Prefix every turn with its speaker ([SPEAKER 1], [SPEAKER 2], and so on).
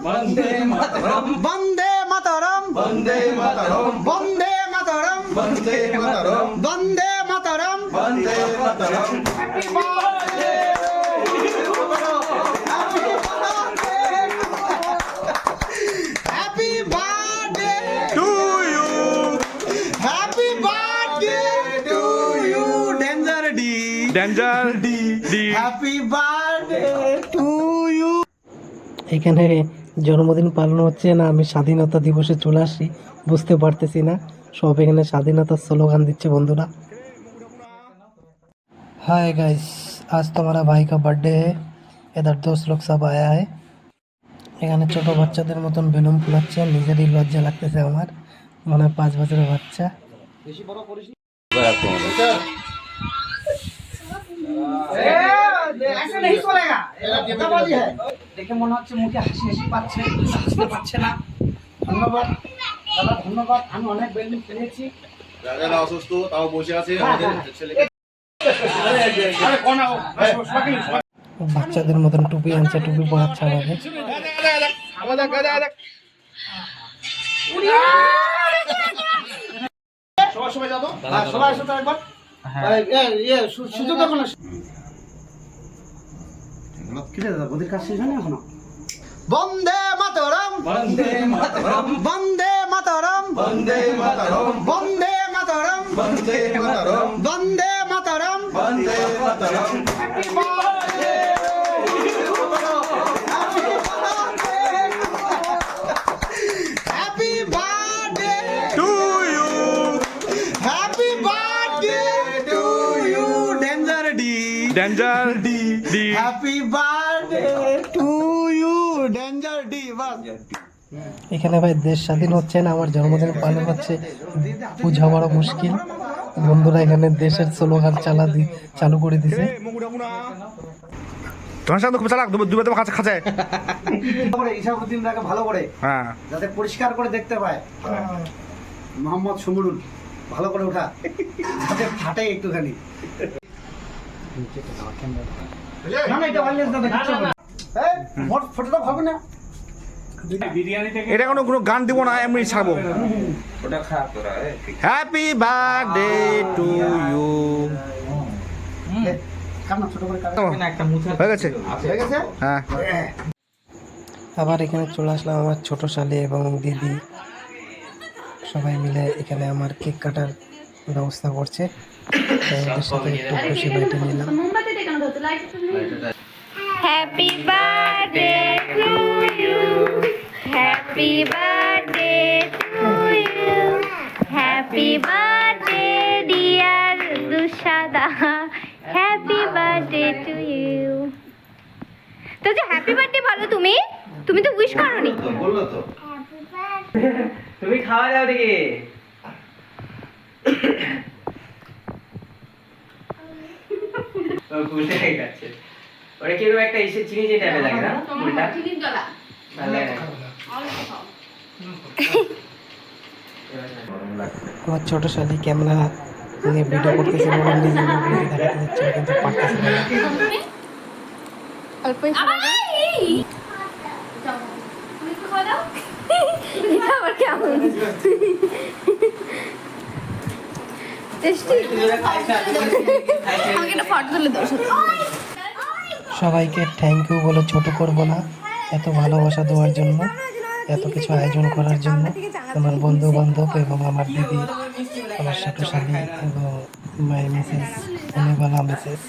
[SPEAKER 1] বন্দে মাতরম
[SPEAKER 2] বন্দে মাতরম
[SPEAKER 1] বন্দে মাতরম
[SPEAKER 2] বন্দে মাতরম
[SPEAKER 1] বন্দে মাতরম
[SPEAKER 2] বন্দে মাতরম
[SPEAKER 1] বন্দে মাতরম
[SPEAKER 2] happy birthday
[SPEAKER 3] to you
[SPEAKER 2] happy birthday to you danger D
[SPEAKER 3] danger D
[SPEAKER 2] happy birthday to you. এখানে জন্মদিন পালন হচ্ছে না, আমি স্বাধীনতা দিবসে চলে আসি, বুঝতে পারতেছি না। সব এখানে স্বাধীনতার স্লোগান দিচ্ছে বন্ধুরা। हाय गाइस, आज तुम्हारा भाई का बर्थडे है। इधर दोस्त लोग सब आया है। এখানে ছোট বাচ্চাদের মতন বেলুন ফুলাচ্ছে, নিজেরই লজ্জা লাগতেছে আমার, মনে হয় 5 বছরের বাচ্চা। দেখে মনে হচ্ছে মুখে হাসি হাসি পাচ্ছে, হাসতে পারছে না। ধন্যবাদ দাদা, ধন্যবাদ। আমি অনেক বেলুন কিনেছি।
[SPEAKER 1] যারা অসুস্থ তাও বসে আছে আমাদের ছেলেকে।
[SPEAKER 2] বাচ্চাদের মতন টুপি আনছে, টুপি পরাচ্ছে আমাকে।
[SPEAKER 1] সবাই যাবো।
[SPEAKER 2] সবাই সাথে একবার সুযোগ দেখো না। ওদের কাজ শেষ হয়নি এখনো। বন্দে মাতরম
[SPEAKER 1] বন্দে মাতরম
[SPEAKER 2] বন্দে মাতরম
[SPEAKER 1] বন্দে মাতরম
[SPEAKER 2] বন্দে মাতরম
[SPEAKER 1] বন্দে মাতরম
[SPEAKER 2] বন্দে মাতরম।
[SPEAKER 1] বন্দে মাতরম
[SPEAKER 2] happy birthday
[SPEAKER 3] to you
[SPEAKER 2] happy birthday to you danger D
[SPEAKER 3] danger D
[SPEAKER 2] happy birthday to you danger D. এখানে ভাই দেশ স্বাধীন হচ্ছে না, আমার জন্মদিন পালন হচ্ছে, বোঝা বড় মুশকিল। বন্ধুরা এখানে দেশের স্লোগান চালু করে দিছে।
[SPEAKER 3] তোমার সাথে খুব চালাক, দুবে তোমার কাছে খাঁচায়।
[SPEAKER 2] ইসাবুদ্দিন রাকে ভালো করে,
[SPEAKER 3] হ্যাঁ
[SPEAKER 2] যাতে পরিষ্কার করে দেখতে পায়। মোহাম্মদ সুমরুল ভালো করে ওঠা, যাতে ফাটে একটুখানি। না না, এটা ওয়্যারলেস দাদা, কিচ্ছু হবে না। এই ফটোটা হবে না।
[SPEAKER 3] এটা কোনো গান দিব না, এমনি ছাড়বো।
[SPEAKER 1] ওটা খারাপ তোরা
[SPEAKER 3] হ্যাপি বার্থডে টু ইউ।
[SPEAKER 2] কান্না ছোট করে কান্না।
[SPEAKER 3] হয়ে গেছে?
[SPEAKER 2] হয়ে গেছে?
[SPEAKER 3] হ্যাঁ।
[SPEAKER 2] আবার এখানে চলে আসলাম আমার ছোট শালি এবং দিদি, সবাই মিলে এখানে আমার কেক কাটার ব্যবস্থা করছে। তাই ওদের সাথে একটু খুশি বাইটে নিলাম।
[SPEAKER 4] Happy birthday to you. Happy birthday to you. Happy birthday dear Dushada. Happy birthday to you. তো যে হ্যাপি বার্থডে বলো, তুমি তো উইশ করোনি।
[SPEAKER 1] বললো তো
[SPEAKER 5] তুমি খাওয়া দাও দেখি। ভুলে গেছে। ওটা কিরকম একটা এসে চিনি যে টাইপের লাগে না? উল্টা ভালো লাগে না।
[SPEAKER 2] আমার ছোট শালি ক্যামেরা নিয়ে ভিডিও করতেছে বলে নিজে নিজে দেখাতে যাচ্ছে, কিন্তু পারতেছে না।
[SPEAKER 4] অল্পই খাওয়া দাও। তুমি খাওয়া দাও। এটা আবার কেমন টেস্টি? আমাকে একটা ফটো তুলে দাও।
[SPEAKER 2] সবাইকে থ্যাংক ইউ বলে ছোট করব না, এত ভালোবাসা দেওয়ার জন্য, এত কিছু আয়োজন করার জন্য। আমার বন্ধু বান্ধব এবং আমার দিদি, আমার ছোট শালি এবং মায়ের মিসেস, অনেকবেলা মিসেস।